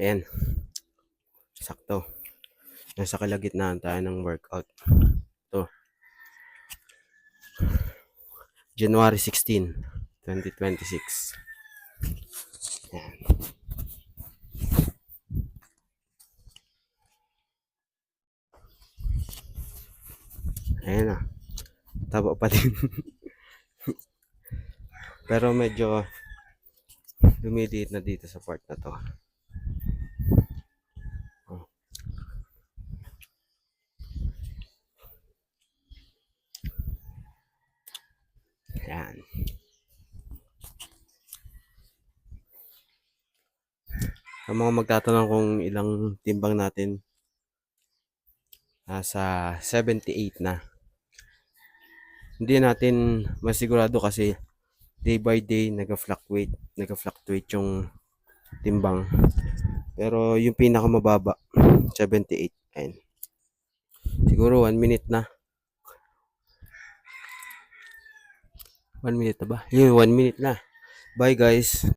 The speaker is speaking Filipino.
Ayan, sakto. Nasa kalagitnaan tayo ng workout. Ito, January 16, 2026. Ayan. Ayan na. Taba pa din. Pero medyo lumiliit na dito sa part na to. Ayan. Ang mga magtatanong kung ilang timbang natin, nasa 78 na. Hindi natin masigurado kasi day by day nag-fluctuate yung timbang. Pero yung pinakamababa 78. Ayan. Siguro 1 minute na. 1 minute na ba? Yun, 1 minute na. Bye guys.